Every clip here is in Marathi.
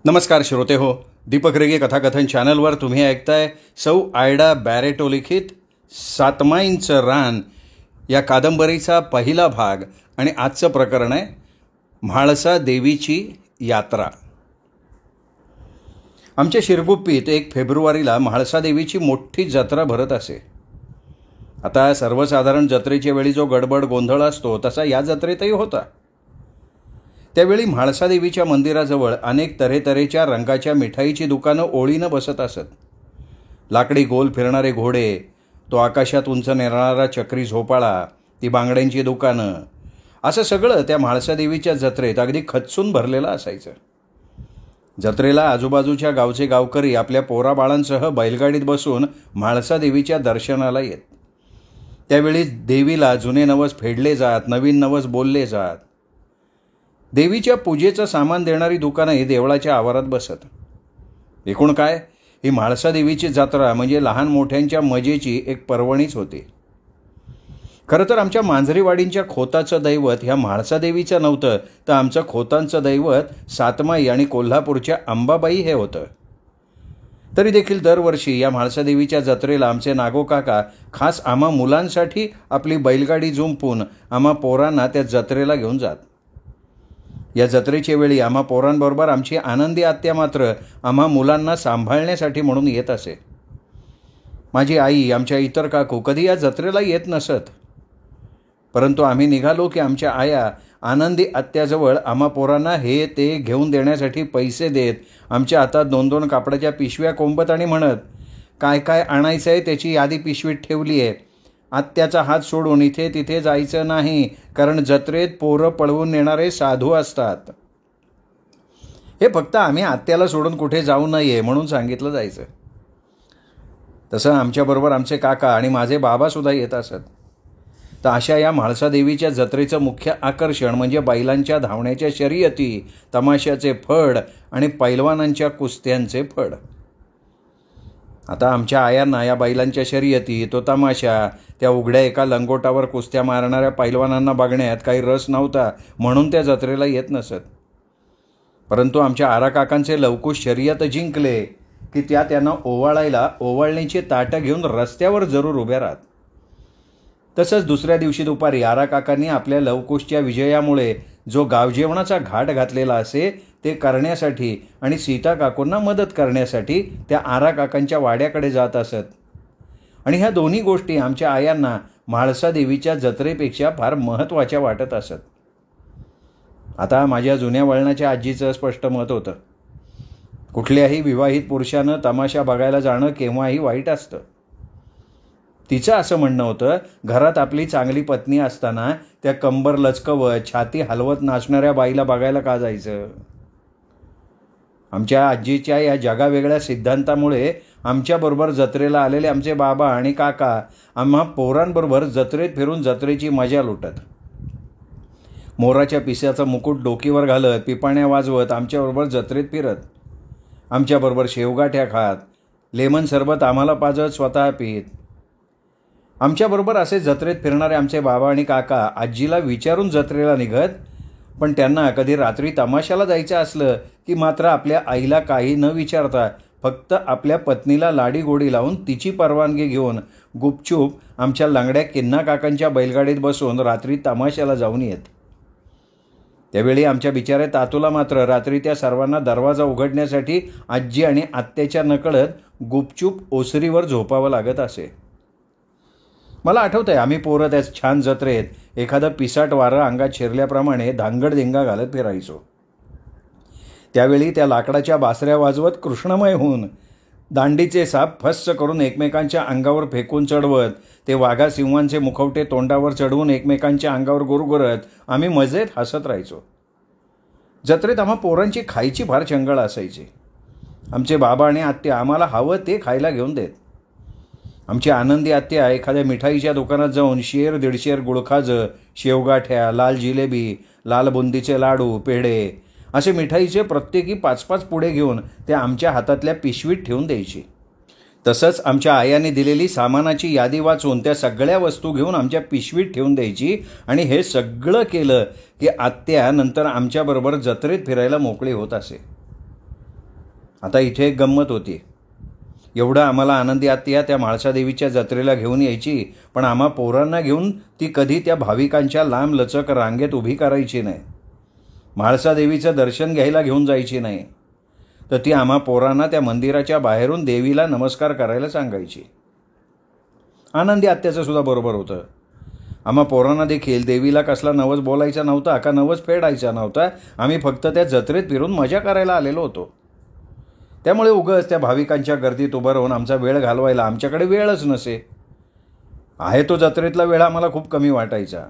नमस्कार श्रोते हो, दीपक रेगे कथाकथन चॅनलवर तुम्ही ऐकताय सौ आयडा बॅरेटो लिखित सातमाईंचं रान या कादंबरीचा पहिला भाग आणि आजचं प्रकरण आहे म्हाळसा देवीची यात्रा. आमच्या शिरगुप्पीत 1 फेब्रुवारीला म्हाळसा देवीची मोठी जत्रा भरत असे. आता सर्वसाधारण जत्रेच्या वेळी जो गडबड गोंधळ असतो तसा या जत्रेतही होता. त्यावेळी म्हाळसा देवीच्या मंदिराजवळ अनेक तऱ्हेतऱ्हेच्या रंगाच्या मिठाईची दुकानं ओळीनं बसत असत. लाकडी गोल फिरणारे घोडे, तो आकाशात उंच नेरणारा चक्री झोपाळा, ती बांगड्यांची दुकानं, असं सगळं त्या म्हाळसा देवीच्या जत्रेत अगदी खच्चून भरलेलं असायचं. जत्रेला आजूबाजूच्या गावचे गावकरी आपल्या पोराबाळांसह बैलगाडीत बसून म्हाळसा देवीच्या दर्शनाला येत. त्यावेळी देवीला जुने नवस फेडले जात, नवीन नवस बोलले जात. देवीच्या पूजेचं सामान देणारी दुकानंही देवळाच्या आवारात बसत. एकूण काय, ही म्हाळसा देवीची जत्रा म्हणजे लहान मोठ्यांच्या मजेची एक पर्वणीच होती. खरं तर आमच्या मांजरेवाडींच्या खोताचं दैवत ह्या म्हाळसा देवीचं नव्हतं, तर आमचं खोतांचं दैवत सातमाई आणि कोल्हापूरच्या अंबाबाई हे होतं. तरी देखील दरवर्षी या म्हाळसा देवीच्या जत्रेला आमचे नागो काका खास आम्हा मुलांसाठी आपली बैलगाडी जुंपून आम्हा पोरांना त्या जत्रेला घेऊन जात. या जत्रेच्या वेळी आम्हा पोरांबरोबर आमची आनंदी आत्या मात्र आम्हा मुलांना सांभाळण्यासाठी म्हणून येत असे. माझी आई, आमच्या इतर काकू कधी या जत्रेला येत नसत. परंतु आम्ही निघालो की आमच्या आया आनंदी आत्याजवळ आम्हा पोरांना हे ते घेऊन देण्यासाठी पैसे देत आमच्या हातात 2-2 कापडाच्या पिशव्या कोंबत आणि म्हणत, काय काय आणायचं आहे त्याची यादी पिशवीत ठेवली आहे. आत्याचा हात सोडून इथे तिथे जायचं नाही, कारण जत्रेत पोरं पळवून नेणारे साधू असतात. हे फक्त आम्ही आत्याला सोडून कुठे जाऊ नये म्हणून सांगितलं जायचं. तसं आमच्याबरोबर आमचे काका आणि माझे बाबासुद्धा येत असत. तर अशा या म्हाळसा देवीच्या जत्रेचं मुख्य आकर्षण म्हणजे बैलांच्या धावण्याच्या शर्यती, तमाशाचे फड आणि पैलवानांच्या कुस्त्यांचे फड. आता आमच्या आयांना या बैलांच्या शर्यती, तो तमाशा, त्या उघड्या एका लंगोटावर कुस्त्या मारणाऱ्या पैलवानांना बघण्यात काही रस नव्हता, म्हणून त्या जत्रेला येत नसत. परंतु आमच्या आराकाकांचे लवकुश शर्यत जिंकले की त्या त्यांना ओवाळायला ओवाळणीची ताटं घेऊन रस्त्यावर जरूर उभ्या राहत. तसंच दुसऱ्या दिवशी दुपारी आराकाकांनी आपल्या लवकुशच्या विजयामुळे जो गावजेवणाचा घाट घातलेला असे ते करण्यासाठी आणि सीता काकूंना मदत करण्यासाठी त्या आराकाकांच्या वाड्याकडे जात असत. आणि ह्या दोन्ही गोष्टी आमच्या आयांना म्हाळसा देवीच्या जत्रेपेक्षा फार महत्त्वाच्या वाटत असत. आता माझ्या जुन्या वळणाच्या आजीचं स्पष्ट मत होतं, कुठल्याही विवाहित पुरुषानं तमाशा बघायला जाणं केव्हाही वाईट असतं. तिचं असं म्हणणं होतं, घरात आपली चांगली पत्नी असताना त्या कंबर लचकवत, छाती हलवत नाचणाऱ्या बाईला बघायला का जायचं. आमच्या आजीच्या या जगावेगळ्या सिद्धांतामुळे आमच्याबरोबर जत्रेला आलेले आमचे बाबा आणि काका आम्हा पोरांबरोबर जत्रेत फिरून जत्रेची मजा लुटत. मोराच्या पिसाचं मुकुट डोकीवर घालत, पिपाण्या वाजवत आमच्याबरोबर जत्रेत फिरत, आमच्याबरोबर शेवगाठ्या खात, लेमन सरबत आम्हाला पाजत, स्वतः पीत. आमच्याबरोबर असे जत्रेत फिरणारे आमचे बाबा आणि काका आजीला विचारून जत्रेला निघत, पण त्यांना कधी रात्री तमाशाला जायचं असलं की मात्र आपल्या आईला काही न विचारता फक्त आपल्या पत्नीला लाडी गोडी लावून तिची परवानगी घेऊन गुपचूप आमच्या लंगड्या किन्ना काकांच्या बैलगाडीत बसून रात्री तमाशाला जाऊन येत. त्यावेळी आमच्या बिचाऱ्या तातूला मात्र रात्री त्या सर्वांना दरवाजा उघडण्यासाठी आजी आणि आत्याच्या नकळत गुपचूप ओसरीवर झोपावं लागत असे. मला आठवतं आहे, आम्ही पोरं त्या छान जत्रेत एखादं पिसाट वारं अंगात शिरल्याप्रमाणे धांगडधिंगा घालत फिरायचो. त्यावेळी त्या लाकडाच्या बासऱ्या वाजवत कृष्णमय होऊन दांडीचे साप फस्स करून एकमेकांच्या अंगावर फेकून चढवत, ते वाघा सिंहांचे मुखवटे तोंडावर चढवून एकमेकांच्या अंगावर गुरगुरत आम्ही मजेत हसत राहायचो. जत्रेत आम्हा पोरांची खायची फार चंगळ असायची. आमचे बाबा आणि आत्या आम्हाला हवं ते खायला घेऊन देत. आमची आनंदी आत्या एखाद्या मिठाईच्या दुकानात जाऊन 100-150 गुळखाजं, शेवगाठ्या, लाल जिलेबी, लाल बुंदीचे लाडू, पेढे असे मिठाईचे प्रत्येकी 5-5 पुडे घेऊन ते आमच्या हातातल्या पिशवीत ठेवून द्यायची. तसंच आमच्या आयाने दिलेली सामानाची यादी वाचून त्या सगळ्या वस्तू घेऊन आमच्या पिशवीत ठेवून द्यायची. आणि हे सगळं केलं की आत्या नंतर आमच्याबरोबर जत्रेत फिरायला मोकळी होत असे. आता इथे एक गंमत होती. एवढं आम्हाला आनंदी आत्या त्या म्हाळसादेवीच्या जत्रेला घेऊन यायची, पण आम्हा पोरांना घेऊन ती कधी त्या भाविकांच्या लांब लचक रांगेत उभी करायची नाही. म्हाळसादेवीचं दर्शन घ्यायला घेऊन जायची नाही, तर ती आम्हा पोरांना त्या मंदिराच्या बाहेरून देवीला नमस्कार करायला सांगायची. आनंदी आत्याचं सुद्धा बरोबर होतं. आम्हा पोरांना देखील देवीला कसला नवस बोलायचा नव्हता का नवस फेडायचा नव्हता. आम्ही फक्त त्या जत्रेत फिरून मजा करायला आलेलो होतो. त्यामुळे उगाच त्या भाविकांच्या गर्दीत उभं राहून आमचा वेळ घालवायला आमच्याकडे वेळच नसे. आहे तो जत्रेतला वेळ आम्हाला खूप कमी वाटायचा.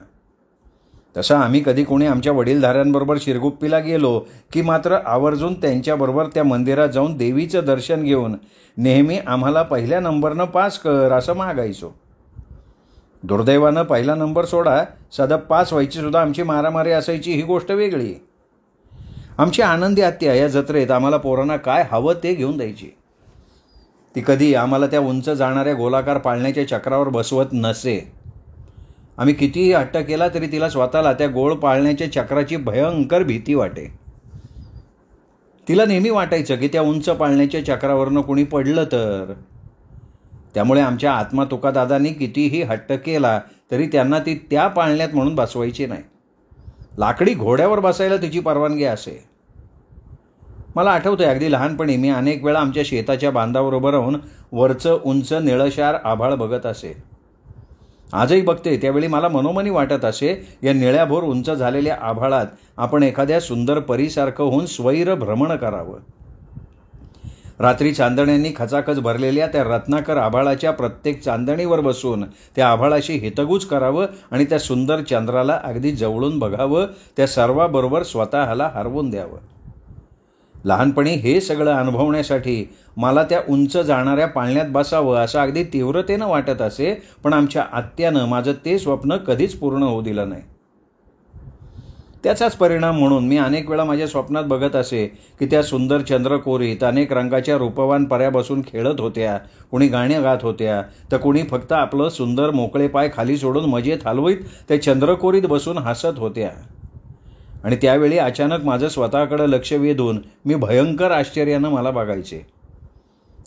तसा आम्ही कधी कोणी आमच्या वडीलधाऱ्यांबरोबर शिरगुप्पीला गेलो की मात्र आवर्जून त्यांच्याबरोबर त्या मंदिरात जाऊन देवीचं दर्शन घेऊन नेहमी आम्हाला पहिल्या नंबरनं पास कर असं मागायचो. दुर्दैवानं पहिला नंबर सोडा, साधं पास व्हायची सुद्धा आमची मारामारी असायची, ही गोष्ट वेगळी. आमची आनंदी आत्या या जत्रेत आम्हाला पोरांना काय हवं ते घेऊन द्यायची. ती कधी आम्हाला त्या उंच जाणाऱ्या गोलाकार पाळण्याच्या चक्रावर बसवत नसे. आम्ही कितीही हट्ट केला तरी तिला स्वतःला त्या गोळ पाळण्याच्या चक्राची भयंकर भीती वाटे. तिला नेहमी वाटायचं की त्या उंच पाळण्याच्या चक्रावरनं कोणी पडलं तर. त्यामुळे आमच्या आत्मा तुकादादांनी कितीही हट्ट केला तरी त्यांना ती त्या पाळण्यात म्हणून बसवायची नाही. लाकडी घोड्यावर बसायला तिची परवानगी असे. मला आठवतंय अगदी लहानपणी मी अनेक वेळा आमच्या शेताच्या बांधावर उभं राहून वरचं उंच निळशार आभाळ बघत असे. आजही बघते त्यावेळी मला मनोमनी वाटत असे, या निळ्याभोर उंच झालेल्या आभाळात आपण एखाद्या सुंदर परीसारखं होऊन स्वैर भ्रमण करावं. रात्री चांदण्यांनी खचाखच भरलेल्या त्या रत्नाकर आभाळाच्या प्रत्येक चांदणीवर बसून त्या आभाळाशी हितगुज करावं आणि त्या सुंदर चंद्राला अगदी जवळून बघावं, त्या सर्वाबरोबर स्वतःला हरवून द्यावं. लहानपणी हे सगळं अनुभवण्यासाठी मला त्या उंच जाणाऱ्या पाळण्यात बसावं असं अगदी तीव्रतेनं वाटत असे, पण आमच्या आत्यानं माझं ते स्वप्न कधीच पूर्ण होऊ दिलं नाही. त्याचाच परिणाम म्हणून मी अनेक वेळा माझ्या स्वप्नात बघत असे की त्या सुंदर चंद्रकोरीत अनेक रंगाच्या रूपवान पऱ्या बसून खेळत होत्या, कोणी गाणी गात होत्या, तर कोणी फक्त आपलं सुंदर मोकळे पाय खाली सोडून मजेत हलवीत त्या चंद्रकोरीत बसून हसत होत्या. आणि त्यावेळी अचानक माझं स्वतःकडे लक्ष वेधून मी भयंकर आश्चर्यानं मला बघायचे.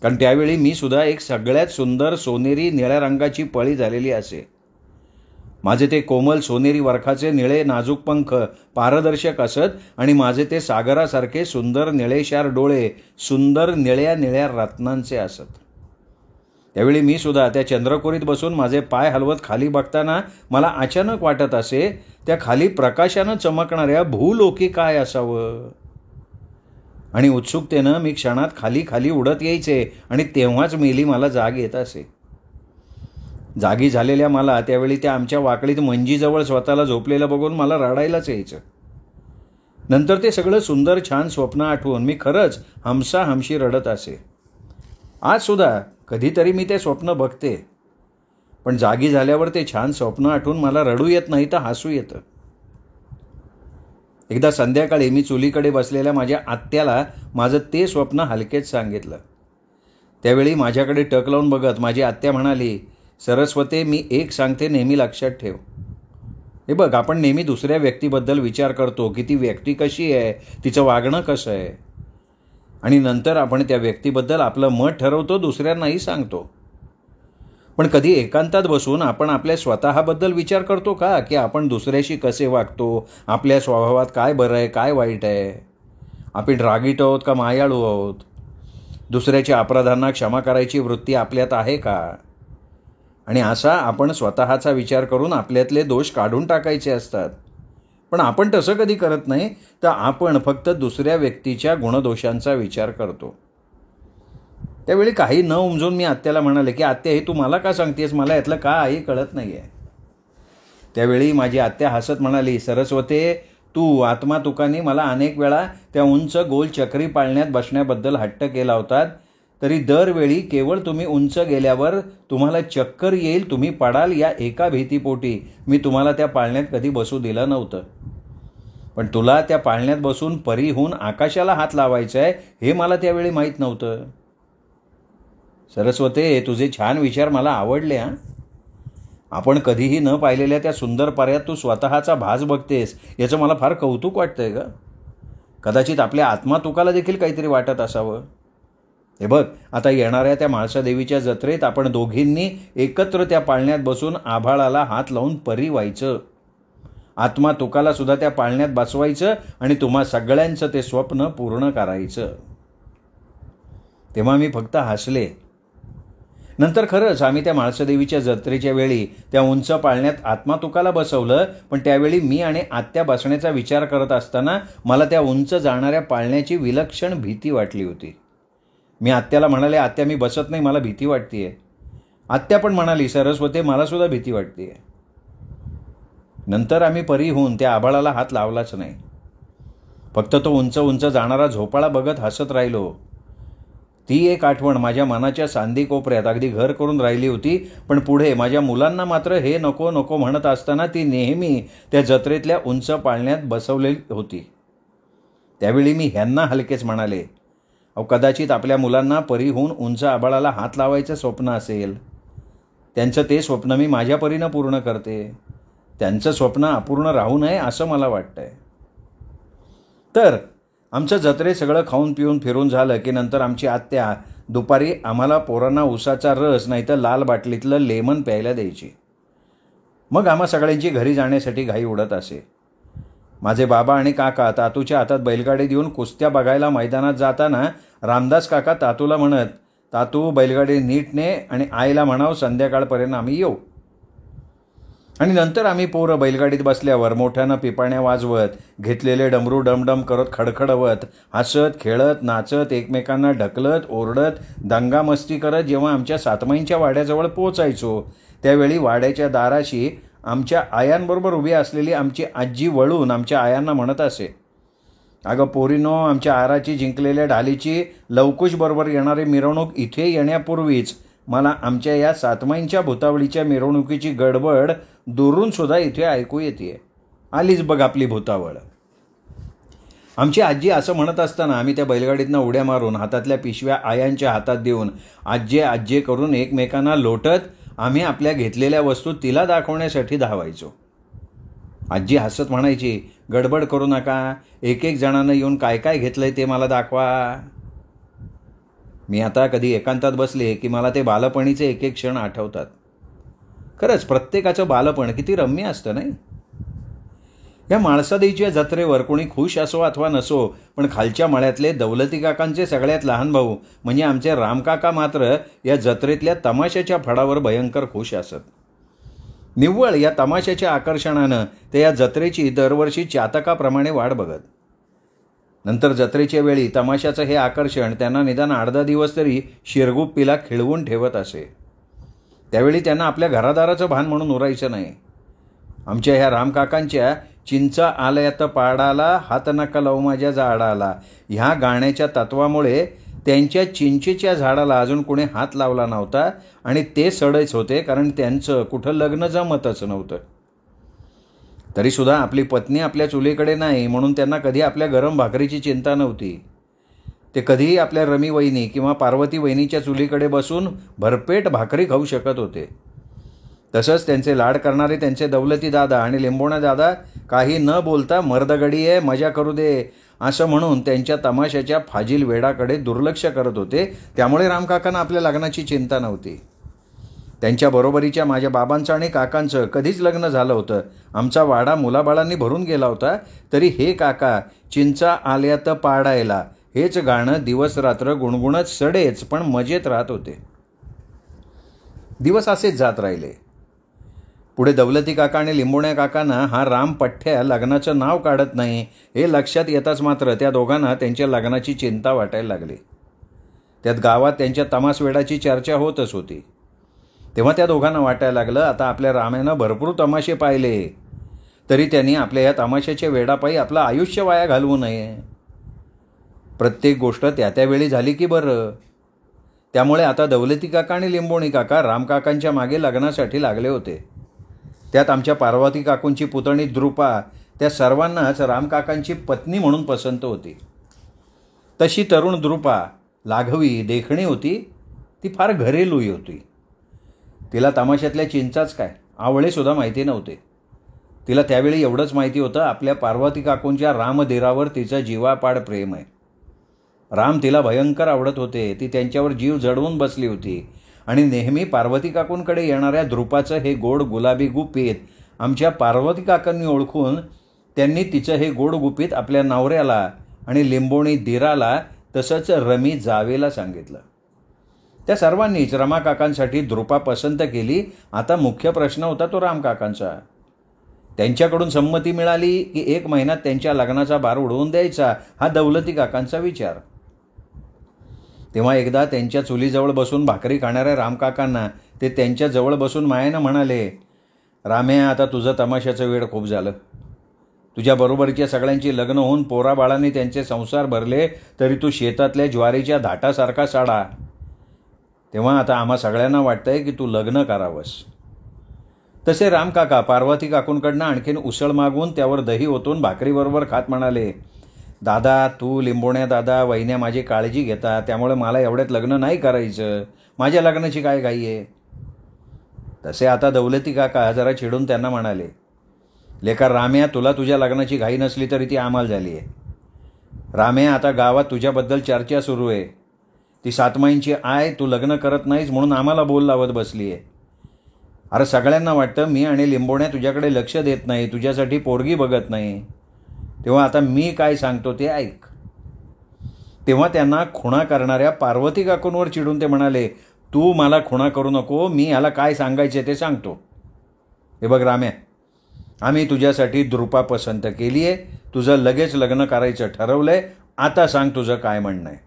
कारण त्यावेळी मी सुद्धा एक सगळ्यात सुंदर सोनेरी निळ्या रंगाची पळी झालेली असे. माझे ते कोमल सोनेरी वरखाचे निळे नाजूक पंख पारदर्शक असत आणि माझे ते सागरासारखे सुंदर निळेशार डोळे सुंदर निळ्या निळ्या रत्नांचे असत. त्यावेळी मी सुद्धा त्या चंद्रकोरीत बसून माझे पाय हलवत खाली बघताना मला अचानक वाटत असे, त्या खाली प्रकाशानं चमकणाऱ्या भूलोकी काय असावं. आणि उत्सुकतेनं मी क्षणात खाली खाली उडत यायचे आणि तेव्हाच मेली मला जाग येत असे. जागी झालेल्या मला त्यावेळी त्या आमच्या वाकळीत मंजीजवळ स्वतःला झोपलेलं बघून मला रडायलाच यायचं. नंतर ते सगळं सुंदर छान स्वप्न आठवून मी खरंच हमसाहमशी रडत असे. आज सुद्धा कधीतरी मी ते स्वप्न बघते, पण जागी झाल्यावर ते छान स्वप्न आठवून मला रडू येत नाही तर हसू येतं. एकदा संध्याकाळी मी चुलीकडे बसलेल्या माझ्या आत्याला माझं ते स्वप्न हलकेच सांगितलं. त्यावेळी माझ्याकडे टक लावून बघत माझी आत्या म्हणाली, सरस्वते, मी एक सांगते नेहमी लक्षात ठेव. हे बघ, आपण नेहमी दुसऱ्या व्यक्तीबद्दल विचार करतो की ती व्यक्ती कशी आहे, तिचं वागणं कसं आहे, आणि नंतर आपण त्या व्यक्तीबद्दल आपलं मत ठरवतो, दुसऱ्यांनाही सांगतो. पण कधी एकांतात बसून आपण आपल्या स्वतःबद्दल विचार करतो का की आपण दुसऱ्याशी कसे वागतो, आपल्या स्वभावात काय बरं आहे काय वाईट आहे, आपण रागीट आहोत का मायाळू आहोत, दुसऱ्याच्या अपराधांना क्षमा करायची वृत्ती आपल्यात आहे का. आणि असा आपण स्वतःचा विचार करून आपल्यातले दोष काढून टाकायचे असतात. पण आपण तसं कधी करत नाही, तर आपण फक्त दुसऱ्या व्यक्तीच्या गुणदोषांचा विचार करतो. त्यावेळी काही न उमजून मी आत्याला म्हणाले की आत्या, हे तू मला का सांगतेस, मला यातलं काही कळत नाही आहे. त्यावेळी माझी आत्या हसत म्हणाली, सरस्वते, तू आत्मा तुकाने मला अनेक वेळा त्या उंच गोल चक्री पाळण्यात बसण्याबद्दल हट्ट केला होता, तरी दरवेळी केवळ तुम्ही उंच गेल्यावर तुम्हाला चक्कर येईल, तुम्ही पडाल या एका भीतीपोटी मी तुम्हाला त्या पाळण्यात कधी बसू दिलं नव्हतं. पण तुला त्या पाळण्यात बसून परीहून आकाशाला हात लावायचा आहे हे मला त्यावेळी माहीत नव्हतं. सरस्वते, तुझे छान विचार मला आवडले. आपण कधीही न पाहिलेल्या त्या सुंदर पर्यात तू स्वतःचा भास बघतेस, याचं मला फार कौतुक वाटतंय ग. कदाचित आपल्या आत्मा तुकाला देखील काहीतरी वाटत असावं. हे बघ, आता येणाऱ्या त्या म्हाळसादेवीच्या जत्रेत आपण दोघींनी एकत्र त्या पाळण्यात बसून आभाळाला हात लावून परी व्हायचं. आत्मा तुकाला सुद्धा त्या पाळण्यात बसवायचं आणि तुम्हा सगळ्यांचं ते स्वप्न पूर्ण करायचं. तेव्हा मी फक्त हसले. नंतर खरंच आम्ही त्या म्हाळसादेवीच्या जत्रेच्या वेळी त्या उंच पाळण्यात आत्मा तुकाला बसवलं. पण त्यावेळी मी आणि आत्या बसण्याचा विचार करत असताना मला त्या उंच जाणाऱ्या पाळण्याची विलक्षण भीती वाटली होती. मी आत्याला म्हणाले, आत्या मी बसत नाही, मला भीती वाटतेय. आत्या पण म्हणाली, सरस्वती मला सुद्धा भीती वाटतेय. नंतर आम्ही परी होऊन त्या आभाळाला हात लावलाच नाही. फक्त तो उंच उंच जाणारा झोपाळा बघत हसत राहिलो. ती एक आठवण माझ्या मनाच्या सांदी कोपऱ्यात अगदी घर करून राहिली होती. पण पुढे माझ्या मुलांना मात्र हे नको नको म्हणत असताना ती नेहमी त्या जत्रेतल्या उंच पाळण्यात बसवलेली होती. त्यावेळी मी ह्यांना हलकेच म्हणाले, अहो कदाचित आपल्या मुलांना परी होऊन उंच आभाळाला हात लावायचं स्वप्न असेल. त्यांचं ते स्वप्न मी माझ्या परीनं पूर्ण करते. त्यांचं स्वप्न अपूर्ण राहू नये असं मला वाटतंय. तर आमचं जत्रे सगळं खाऊन पिऊन फिरून झालं की नंतर आमची आत्या दुपारी आम्हाला पोरांना उसाचा रस नाहीतर लाल बाटलीतलं लेमन प्यायला द्यायची. मग आम्हा सगळ्यांची घरी जाण्यासाठी घाई उडत असे. माझे बाबा आणि काका तातूच्या हातात बैलगाडी देऊन कुस्त्या बघायला मैदानात जाताना रामदास काका तातूला म्हणत, तातू बैलगाडी नीट ने आणि आईला म्हणाव संध्याकाळपर्यंत आम्ही येऊ. आणि नंतर आम्ही पोरं बैलगाडीत बसल्यावर मोठ्यानं पिपाण्या वाजवत, घेतलेले डमरू डमडम करत खडखडवत, हसत खेळत नाचत एकमेकांना ढकलत ओरडत दंगामस्ती करत जेव्हा आमच्या सातमाईंच्या वाड्याजवळ पोचायचो त्यावेळी वाड्याच्या दाराशी आमच्या आयांबरोबर उभी असलेली आमची आजी वळून आमच्या आयांना म्हणत असे, अगं पोरीनो, आमच्या आराची जिंकलेल्या ढालीची लवकुशबरोबर येणारी मिरवणूक इथे येण्यापूर्वीच मला आमच्या या सातमाईंच्या भुतावळीच्या मिरवणुकीची गडबड दुरून सुद्धा इथे ऐकू येते. आलीच बघ आपली भुतावळ. आमची आजी असं म्हणत असताना आम्ही त्या बैलगाडीतनं उड्या मारून हातातल्या पिशव्या आयांच्या हातात देऊन आज्जे आज्जे करून एकमेकांना लोटत आम्ही आपल्या घेतलेल्या वस्तू तिला दाखवण्यासाठी धावायचो. आजी हसत म्हणायची, गडबड करू नका, एक एक जणांना येऊन काय काय घेतलंय ते मला दाखवा. मी आता कधी एकांतात बसले की मला ते बालपणीचे एक एक क्षण आठवतात. खरंच प्रत्येकाचं बालपण किती रम्य असतं नाही. या म्हाळसादेवीच्या जत्रेवर कोणी खुश असो अथवा नसो, पण खालच्या मळ्यातले दौलती काकांचे सगळ्यात लहान भाऊ म्हणजे आमचे रामकाका मात्र या जत्रेतल्या तमाशाच्या फडावर भयंकर खुश असत. निव्वळ या तमाशाच्या आकर्षणानं ते या जत्रेची दरवर्षी चातकाप्रमाणे वाट बघत. नंतर जत्रेच्या वेळी तमाशाचं हे आकर्षण त्यांना निदान 8-10 दिवस तरी शिरगुप्पीला खिळवून ठेवत असे. त्यावेळी त्यांना आपल्या घरादाराचं भान म्हणून उरायचं नाही. आमच्या ह्या रामकाकांच्या चिंचा आलयात पाडाला हात नका लावू माझ्या झाडाला ह्या गाण्याच्या तत्वामुळे त्यांच्या चिंचेच्या झाडाला अजून कोणी हात लावला नव्हता आणि ते सडच होते, कारण त्यांचं कुठं लग्न जमतच नव्हतं. तरीसुद्धा आपली पत्नी आपल्या चुलीकडे नाही म्हणून त्यांना कधी आपल्या गरम भाकरीची चिंता नव्हती. ते कधीही आपल्या रमी वहिनी किंवा पार्वती वहिनीच्या चुलीकडे बसून भरपेट भाकरी खाऊ शकत होते. तसंच त्यांचे लाड करणारे त्यांचे दौलती दादा आणि लिंबोणा दादा काही न बोलता मर्दगडी आहे, मजा करू दे असं म्हणून त्यांच्या तमाशाच्या फाजील वेडाकडे दुर्लक्ष करत होते. त्यामुळे रामकाकांना आपल्या लग्नाची चिंता नव्हती. त्यांच्या बरोबरीच्या माझ्या बाबांचं आणि काकांचं कधीच लग्न झालं होतं. आमचा वाडा मुलाबाळांनी भरून गेला होता. तरी हे काका चिंचा आल्यात पाडायला हेच गाणं दिवस रात्र गुणगुणत सडेच पण मजेत राहत होते. दिवस असेच जात राहिले. पुढे दौलती काका आणि लिंबोण्या काकांना हा राम पठ्ठ्या लग्नाचं नाव काढत नाही हे लक्षात येताच मात्र त्या दोघांना त्यांच्या लग्नाची चिंता वाटायला लागली. त्यात गावात त्यांच्या तमासवेडाची चर्चा होतच होती. तेव्हा त्या दोघांना वाटायला लागलं, आता आपल्या रामानं भरपूर तमाशे पाहिले तरी त्यांनी आपल्या या तमाशाच्या वेडापायी आपलं आयुष्य वाया घालवू नये. प्रत्येक गोष्ट त्या त्यावेळी झाली की बरं. त्यामुळे आता दौलती काका आणि लिंबोणी काका रामकाकांच्या मागे लग्नासाठी लागले होते. त्यात आमच्या पार्वती काकूंची पुतणी द्रुपा त्या सर्वांनाच रामकाकांची पत्नी म्हणून पसंत होती. तशी तरुण द्रुपा लाघवी देखणी होती. ती फार घरेलुई होती. तिला तमाशातल्या चिंचाच काय आवळेसुद्धा माहिती नव्हते. तिला त्यावेळी एवढंच माहिती होतं, आपल्या पार्वती काकूंच्या रामधीरावर तिचं जीवापाड प्रेम आहे. राम तिला भयंकर आवडत होते. ती त्यांच्यावर जीव जडवून बसली होती आणि नेहमी पार्वती काकूंकडे येणाऱ्या द्रुपाचं हे गोड गुलाबी गुपित आमच्या पार्वती काकांनी ओळखून त्यांनी तिचं हे गोड गुपित आपल्या नवऱ्याला आणि लिंबोणी दिराला तसंच रमी जावेला सांगितलं. त्या सर्वांनीच रमा काकांसाठी द्रुपा पसंत केली. आता मुख्य प्रश्न होता तो राम काकांचा. त्यांच्याकडून संमती मिळाली की 1 महिन्यात त्यांच्या लग्नाचा बार उडवून द्यायचा, हा दौलती काकांचा विचार. तेव्हा एकदा त्यांच्या चुलीजवळ बसून भाकरी खाणाऱ्या रामकाकांना ते त्यांच्या जवळ बसून मायेनं म्हणाले, राम्या, आता तुझं तमाशाचं वेळ खूप झालं. तुझ्या बरोबरीच्या सगळ्यांची लग्न होऊन पोराबाळांनी त्यांचे संसार भरले, तरी तू शेतातल्या ज्वारीच्या धाटासारखा साडा. तेव्हा आता आम्हा सगळ्यांना वाटतंय की तू लग्न करावंस. तसे रामकाका पार्वती काकूंकडनं आणखीन उसळ मागून त्यावर दही ओतून भाकरीबरोबर खात म्हणाले, दादा, तू, लिंबोण्या दादा, वहिन्या माझी काळजी घेता, त्यामुळे मला एवढ्यात लग्न नाही करायचं. माझ्या लग्नाची काय घाई आहे. तसे आता दौलती काका जरा चिडून त्यांना म्हणाले, लेका राम्या, तुला तुझ्या लग्नाची घाई नसली तरी ती आम्हाला झाली आहे. राम्या, आता गावात तुझ्याबद्दल चर्चा सुरू आहे. ती 7 महिन्याची आय, तू लग्न करत नाहीस म्हणून आम्हाला बोल लावत बसली आहे. अरे सगळ्यांना वाटतं मी आणि लिंबोण्या तुझ्याकडे लक्ष देत नाही, तुझ्यासाठी पोरगी बघत नाही. तेव्हा आता मी काय सांगतो ते ऐक. तेव्हा त्यांना खुणा करणाऱ्या पार्वती काकूंवर चिडून ते म्हणाले, तू मला खुणा करू नको, मी ह्याला काय सांगायचे ते सांगतो. हे बघ राम्या, आम्ही तुझ्यासाठी द्रुपा पसंत केली आहे. तुझं लगेच लग्न करायचं ठरवलंय. आता सांग तुझं काय म्हणणं आहे.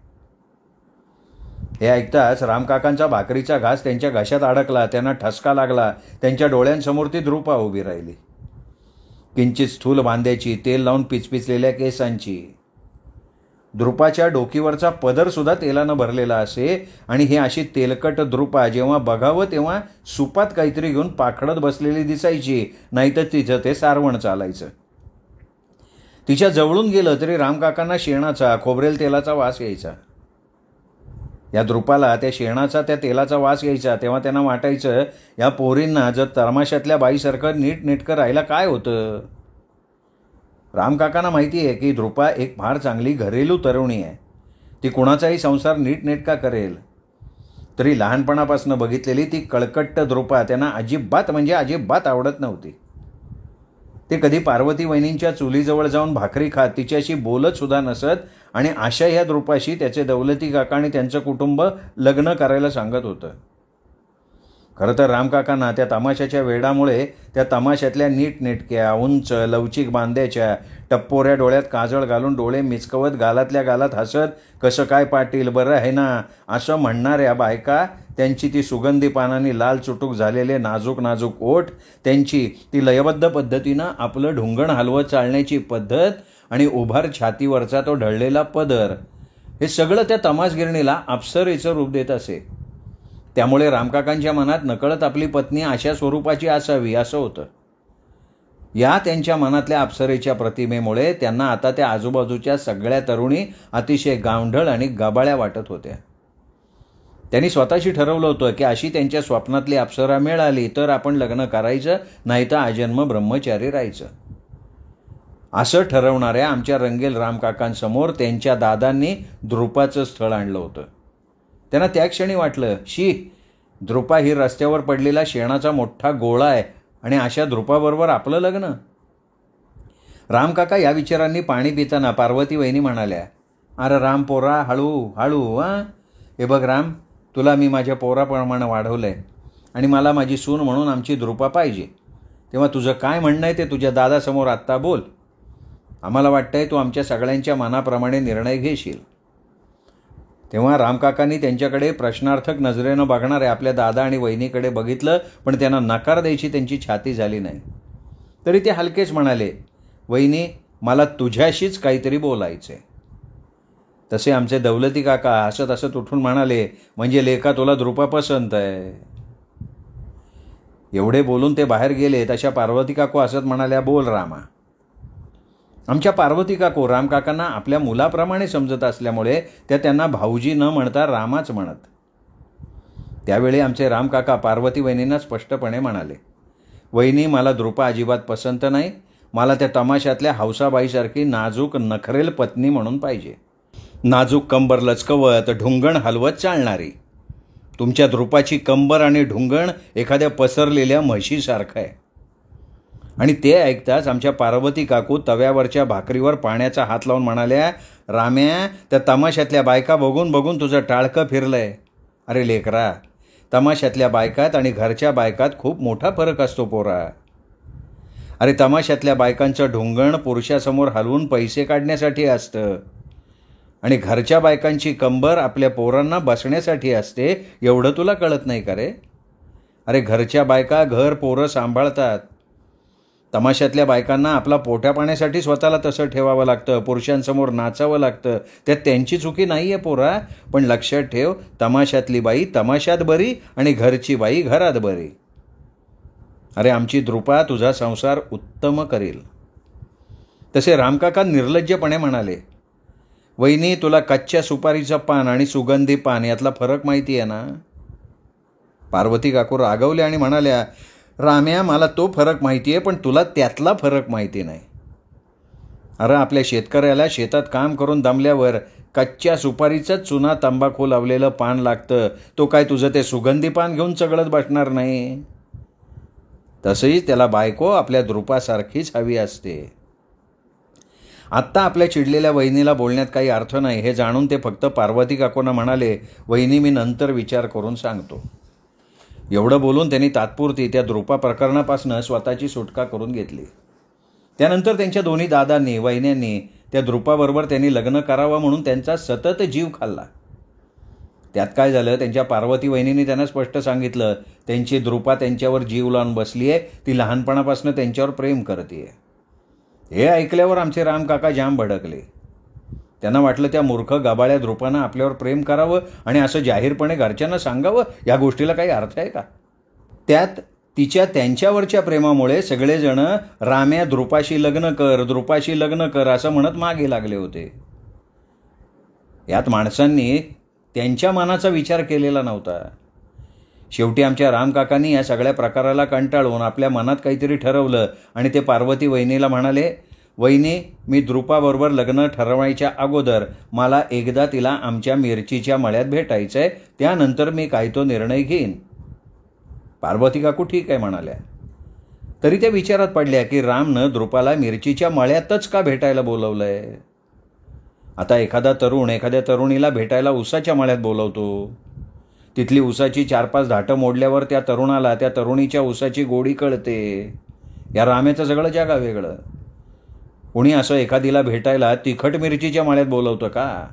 हे ऐकताच रामकाकांचा भाकरीचा घास त्यांच्या घशात अडकला. त्यांना ठसका लागला. त्यांच्या डोळ्यांसमोर ती द्रुपा उभी राहिली. किंचित स्थूल बांध्याची, तेल लावून पिचपिचलेल्या केसांची. द्रुपाच्या डोकीवरचा पदरसुद्धा तेलानं भरलेला असे आणि ही अशी तेलकट द्रुपा जेव्हा बघावं तेव्हा सुपात काहीतरी घेऊन पाखडत बसलेली दिसायची, नाहीतर तिचं ते सारवण चालायचं. तिच्या जवळून गेलं तरी रामकाकांना शेणाचा, खोबरेल तेलाचा वास यायचा. या द्रुपाला त्या शेणाचा, त्या तेलाचा वास यायचा. तेव्हा त्यांना वाटायचं, या पोरींना जर तमाशातल्या बाईसारखं नीटनेटकं राहायला काय होतं. रामकाकांना माहिती आहे की द्रुपा एक फार चांगली घरेलू तरुणी आहे. ती कुणाचाही संसार नीटनेटका करेल. तरी लहानपणापासून बघितलेली ती कळकट्ट द्रुपा त्यांना अजिबात म्हणजे अजिबात आवडत नव्हती. ते कधी पार्वती वहिनींच्या चुलीजवळ जाऊन भाकरी खात तिच्याशी बोलत सुद्धा नसत आणि अशा ह्या द्रुपाशी त्याचे दौलती काका आणि त्यांचं कुटुंब लग्न करायला सांगत होतं. खरं तर रामकाकांना त्या तमाशाच्या वेडामुळे त्या तमाशातल्या नीटनेटक्या, उंच, लवचिक बांध्याच्या, टप्पोऱ्या डोळ्यात काजळ घालून डोळे मिचकवत गालातल्या गालात हसत, कसं काय पाटील, बरं आहे ना, असं म्हणणाऱ्या बायका, त्यांची ती सुगंधी पानांनी लाल चुटूक झालेले नाजूक नाजूक ओठ, त्यांची ती लयबद्ध पद्धतीनं आपलं ढुंगण हलवत चालण्याची पद्धत आणि उभार छातीवरचा तो ढळलेला पदर, हे सगळं त्या तमासगिरणीला अप्सरेचं रूप देत असे. त्यामुळे रामकाकांच्या मनात नकळत आपली पत्नी अशा स्वरूपाची असावी असं होतं. या त्यांच्या मनातल्या अप्सरेच्या प्रतिमेमुळे त्यांना आता त्या आजूबाजूच्या सगळ्या तरुणी अतिशय गावढळ आणि गबाळ्या वाटत होत्या. त्यांनी स्वतःशी ठरवलं होतं की अशी त्यांच्या स्वप्नातली अप्सरा मिळाली तर आपण लग्न करायचं, नाहीतर आजन्म ब्रह्मचारी राहायचं. असं ठरवणाऱ्या आमच्या रंगेल रामकाकांसमोर त्यांच्या दादांनी द्रुपाचं स्थळ आणलं होतं. त्यांना त्या क्षणी वाटलं, शी, द्रुपा ही रस्त्यावर पडलेला शेणाचा मोठा गोळा आहे आणि अशा द्रुपाबरोबर आपलं लग्न. रामकाका या विचारांनी पाणी पिताना पार्वती वहिनी म्हणाल्या, अरे राम पोरा, हळू हळू. हे बघ राम, तुला मी माझ्या पोराप्रमाणे वाढवलंय आणि मला माझी सून म्हणून आमची द्रुपा पाहिजे. तेव्हा तुझं काय म्हणणं आहे ते तुझ्या दादासमोर आत्ता बोल. आम्हाला वाटतंय तू आमच्या सगळ्यांच्या मनाप्रमाणे निर्णय घेशील. तेव्हा रामकाकांनी त्यांच्याकडे प्रश्नार्थक नजरेनं बघणारे आपल्या दादा आणि वहिनीकडे बघितलं, पण त्यांना नकार द्यायची त्यांची छाती झाली नाही. तरी ते हलकेच म्हणाले, वहिनी, मला तुझ्याशीच काहीतरी बोलायचंय. तसे आमचे दौलती काका हसत हसत उठून म्हणाले, म्हणजे लेका तुला द्रुपा पसंत आहे. एवढे बोलून ते बाहेर गेले. तशा पार्वती काकू हसत म्हणाल्या, बोल रामा. आमच्या पार्वती काकू रामकाकांना आपल्या मुलाप्रमाणे समजत असल्यामुळे त्या त्यांना भाऊजी न म्हणता रामाच म्हणत. त्यावेळी आमचे रामकाका पार्वती वहिनींना स्पष्टपणे म्हणाले, वहिनी, मला द्रुपा अजिबात पसंत नाही. मला त्या तमाशातल्या हौसाबाईसारखी नाजूक नखरेल पत्नी म्हणून पाहिजे. नाजूक कंबर लचकवत ढुंगण हलवत चालणारी. तुमच्या द्रुपाची कंबर आणि ढुंगण एखाद्या पसरलेल्या म्हशीसारखं आहे. आणि ते ऐकताच आमच्या पार्वती काकू तव्यावरच्या भाकरीवर पाण्याचा हात लावून म्हणाल्या, राम्या, त्या तमाशातल्या बायका बघून बघून तुझं टाळकं फिरलंय. अरे लेकरा, तमाशातल्या बायकात आणि घरच्या बायकात खूप मोठा फरक असतो पोरा. अरे तमाशातल्या बायकांचं ढुंगण पुरुषासमोर हलवून पैसे काढण्यासाठी असतं आणि घरच्या बायकांची कंबर आपल्या पोरांना बसण्यासाठी असते. एवढं तुला कळत नाही का रे? अरे घरच्या बायका घर पोरं सांभाळतात. तमाशातल्या बायकांना आपला पोट्या पाण्यासाठी स्वतःला तसं ठेवावं लागतं, पुरुषांसमोर नाचावं लागतं. त्यात त्यांची चुकी नाही आहे पोरा. पण लक्षात ठेव, तमाशातली बाई तमाशात बरी आणि घरची बाई घरात बरी. अरे आमची द्रुपा तुझा संसार उत्तम करेल. तसे रामकाका निर्लज्जपणे म्हणाले, वहिनी, तुला कच्च्या सुपारीचं पान आणि सुगंधी पान यातला फरक माहिती आहे ना? पार्वती काकू रागवल्या आणि म्हणाल्या, राम्या, मला तो फरक माहिती आहे, पण तुला त्यातला फरक माहिती नाही. अरे आपल्या शेतकऱ्याला शेतात काम करून दमल्यावर कच्च्या सुपारीचंच चुना तंबाखू लावलेलं पान लागतं. तो काय तुझं ते सुगंधी पान घेऊन चगळत बसणार नाही? तसंच त्याला बायको आपल्या द्रुपासारखीच हवी असते. आत्ता आपल्या चिडलेल्या वहिनीला बोलण्यात काही अर्थ नाही हे जाणून ते फक्त पार्वती काकूंना म्हणाले, वहिनी, मी नंतर विचार करून सांगतो. एवढं बोलून त्यांनी तात्पुरती त्या द्रुपा प्रकरणापासून स्वतःची सुटका करून घेतली. त्यानंतर त्यांच्या दोन्ही दादांनी, वहिन्यांनी त्या द्रुपाबरोबर त्यांनी लग्न करावं म्हणून त्यांचा सतत जीव खाल्ला. त्यात काय झालं, त्यांच्या पार्वती वहिनींनी त्यांना स्पष्ट सांगितलं, त्यांची द्रुपा त्यांच्यावर जीव लावून बसली आहे. ती लहानपणापासून त्यांच्यावर प्रेम करते. हे ऐकल्यावर आमचे रामकाका जाम भडकले. त्यांना वाटलं त्या मूर्ख गबाळ्या द्रुपानं आपल्यावर प्रेम करावं आणि असं जाहीरपणे घरच्यांना सांगावं. या गोष्टीला काही अर्थ आहे का? त्यात तिच्या त्यांच्यावरच्या प्रेमामुळे सगळेजण राम्या, द्रुपाशी लग्न कर, द्रुपाशी लग्न कर असं म्हणत मागे लागले होते. यात माणसांनी त्यांच्या मनाचा विचार केलेला नव्हता. शेवटी आमच्या रामकाकांनी या सगळ्या प्रकाराला कंटाळून आपल्या मनात काहीतरी ठरवलं आणि ते पार्वती वहिनीला म्हणाले, वहिनी, मी द्रुपाबरोबर लग्न ठरवायच्या अगोदर मला एकदा तिला आमच्या मिरचीच्या मळ्यात भेटायचं आहे. त्यानंतर मी काय तो निर्णय घेईन. पार्वती काकू ठीक आहे म्हणाल्या. तरी त्या विचारात पडल्या की रामनं द्रुपाला मिरचीच्या मळ्यातच का भेटायला बोलवलंय? आता एखादा तरुण एखाद्या तरुणीला भेटायला उसाच्या मळ्यात बोलवतो. तिथली उसाची 4-5 धाटं मोडल्यावर त्या तरुणाला त्या तरुणीच्या उसाची गोडी कळते. या रामेचं सगळं जगा वेगळं. कोणी असं एखादीला भेटायला तिखट मिरचीच्या मळ्यात बोलवतं का?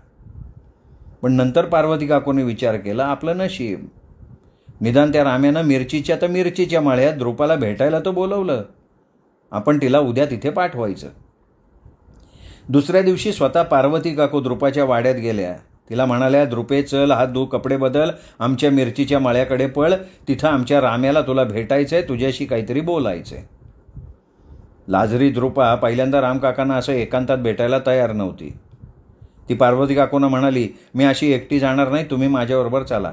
पण नंतर पार्वती काकूने विचार केला, आपलं नशीब. निदान त्या राम्यानं मिरचीच्या मळ्यात द्रुपाला भेटायला तो बोलवलं. आपण तिला उद्या तिथे पाठवायचं. दुसऱ्या दिवशी स्वतः पार्वती काकू द्रुपाच्या वाड्यात गेल्या. तिला म्हणाल्या, द्रुपे, चल, हात धू, कपडे बदल, आमच्या मिरचीच्या मळ्याकडे पळ. तिथं आमच्या राम्याला तुला भेटायचंय, तुझ्याशी काहीतरी बोलायचंय. लाजरी द्रुपा पहिल्यांदा रामकाकांना असं एकांतात भेटायला तयार नव्हती. ती पार्वती काकूंना म्हणाली, मी अशी एकटी जाणार नाही, तुम्ही माझ्याबरोबर चला.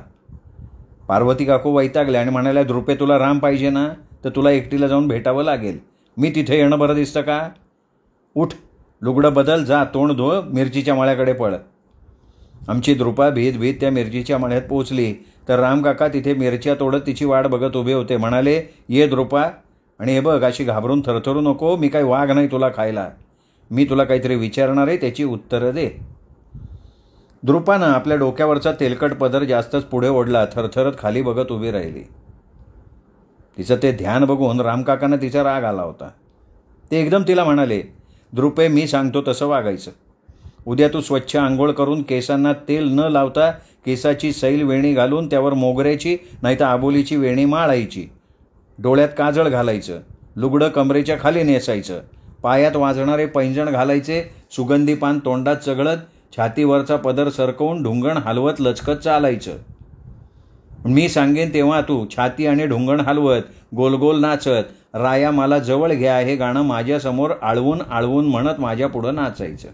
पार्वती काकू वैतागल्या आणि म्हणाल्या, द्रुपे, तुला राम पाहिजे ना, तर तुला एकटीला जाऊन भेटावं लागेल. मी तिथे येणं बरं दिसतं का? उठ, लुगडं बदल, जा, तोंड धु, मिरचीच्या मळ्याकडे पळ. आमची द्रुपा भीत त्या मिरचीच्या मळ्यात पोचली तर रामकाका तिथे मिरच्या तोडत तिची वाट बघत उभे होते. म्हणाले, ये द्रुपा, आणि हे बघ, अशी घाबरून थरथरू नको. मी काही वाघ नाही तुला खायला. मी तुला काहीतरी विचारणार आहे, त्याची उत्तरं दे. द्रुपानं आपल्या डोक्यावरचा तेलकट पदर जास्तच पुढे ओढला. थरथरत खाली बघत उभी राहिली. तिचं ते ध्यान बघून रामकाकांना तिचा राग आला होता. ते एकदम तिला म्हणाले, द्रुपे, मी सांगतो तसं वागायचं. उद्या तू स्वच्छ आंघोळ करून केसांना तेल न लावता केसाची सैल वेणी घालून त्यावर मोगऱ्याची नाही तर आबोलीची वेणी माळायची. डोळ्यात काजळ घालायचं. लुगडं कमरेच्या खाली नेसायचं. पायात वाजणारे पैंजण घालायचे. सुगंधी पान तोंडात चगळत छातीवरचा पदर सरकवून ढुंगण हलवत लचकत चालायचं. मी सांगेन तेव्हा तू छाती आणि ढुंगण हलवत गोलगोल नाचत राया मला जवळ घ्या हे गाणं माझ्यासमोर आळवून आळवून म्हणत माझ्या पुढं नाचायचं.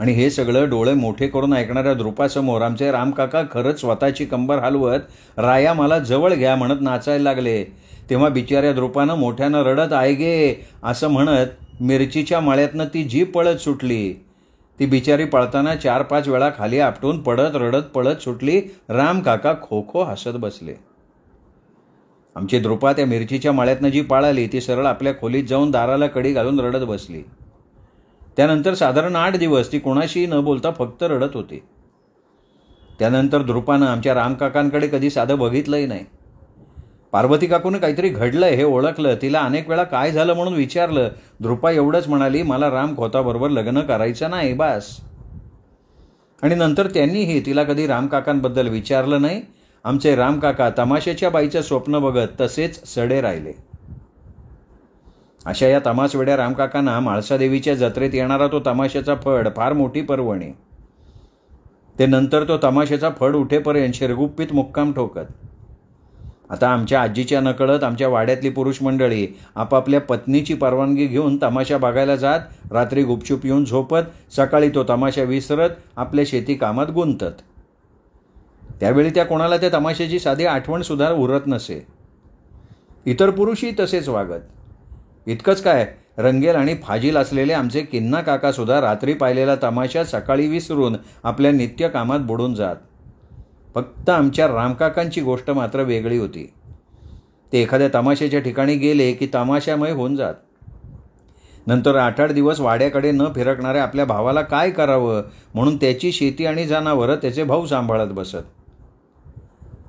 आणि हे सगळं डोळे मोठे करून ऐकणाऱ्या द्रुपासमोर आमचे रामकाका खरंच स्वतःची कंबर हलवत राया मला जवळ घ्या म्हणत नाचायला लागले. तेव्हा बिचाऱ्या द्रुपानं मोठ्यानं रडत आहे गे असं म्हणत मिरचीच्या मळ्यातनं ती जीभ पळत सुटली. ती बिचारी पळताना 4-5 वेळा खाली आपटून पडत रडत पळत सुटली. राम काका खो खो हसत बसले. आमची द्रुपा त्या मिरचीच्या माळ्यातनं जी पळाली ती सरळ आपल्या खोलीत जाऊन दाराला कडी घालून रडत बसली. त्यानंतर साधारण 8 दिवस ती कोणाशीही न बोलता फक्त रडत होती. त्यानंतर द्रुपानं आमच्या रामकाकांकडे कधी साधं बघितलंही नाही. पार्वती काकूनं काहीतरी घडलंय हे ओळखलं. तिला अनेक वेळा काय झालं म्हणून विचारलं. द्रुपा एवढंच म्हणाली, मला राम खोताबरोबर लग्न करायचं नाही, बास. आणि नंतर त्यांनीही तिला कधी रामकाकांबद्दल विचारलं नाही. आमचे रामकाका तमाशाच्या बाईचं स्वप्न बघत तसेच सडे राहिले. अशा या तमासवेड्या रामकाकांना म्हाळसादेवीच्या जत्रेत येणारा तो तमाशाचा फड फार मोठी पर्वणी. ते नंतर तो तमाशाचा फड उठेपर्यंत शिरगुप्पीत मुक्काम ठोकत. आता आमच्या आजीच्या नकळत आमच्या वाड्यातली पुरुष मंडळी आपापल्या पत्नीची परवानगी घेऊन तमाशा बघायला जात. रात्री गुपचूप येऊन झोपत. सकाळी तो तमाशा विसरत आपल्या शेती कामात गुंतत. त्यावेळी त्या कोणाला त्या तमाशाची साधी आठवणसुद्धा उरत नसे. इतर पुरुषही तसेच वागत. इतकंच काय, रंगेल आणि फाजील असलेले आमचे किन्ना काकासुद्धा रात्री पाहिलेला तमाशा सकाळी विसरून आपल्या नित्य कामात बुडून जात. फक्त आमच्या रामकाकांची गोष्ट मात्र वेगळी होती. ते एखाद्या तमाशाच्या ठिकाणी गेले की तमाशामय होऊन जात. नंतर 8-8 दिवस वाड्याकडे न फिरकणाऱ्या आपल्या भावाला काय करावं म्हणून त्याची शेती आणि जनावरं त्याचे भाऊ सांभाळत बसत.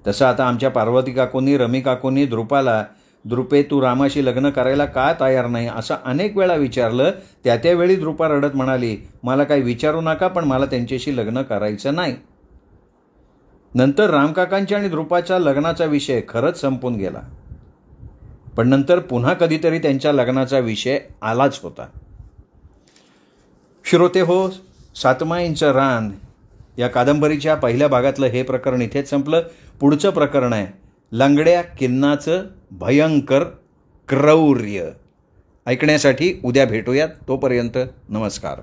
तसं आता आमच्या पार्वती काकूंनी रमी काकूंनी द्रुपाला, द्रुपे तू रामाशी लग्न करायला का तयार नाही असं अनेक वेळा विचारलं. त्यावेळी द्रुपा रडत म्हणाली, मला काही विचारू नका, पण मला त्यांच्याशी लग्न करायचं नाही. नंतर रामकाकांच्या आणि द्रुपाच्या लग्नाचा विषय खरंच संपून गेला. पण नंतर पुन्हा कधीतरी त्यांच्या लग्नाचा विषय आलाच होता. श्रोते हो, 7 इंच रान या कादंबरीच्या पहिल्या भागातलं हे प्रकरण इथेच संपलं. पुढचं प्रकरण आहे लंगड्या किन्नाचं भयंकर क्रौर्य. ऐकण्यासाठी उद्या भेटूयात. तोपर्यंत नमस्कार.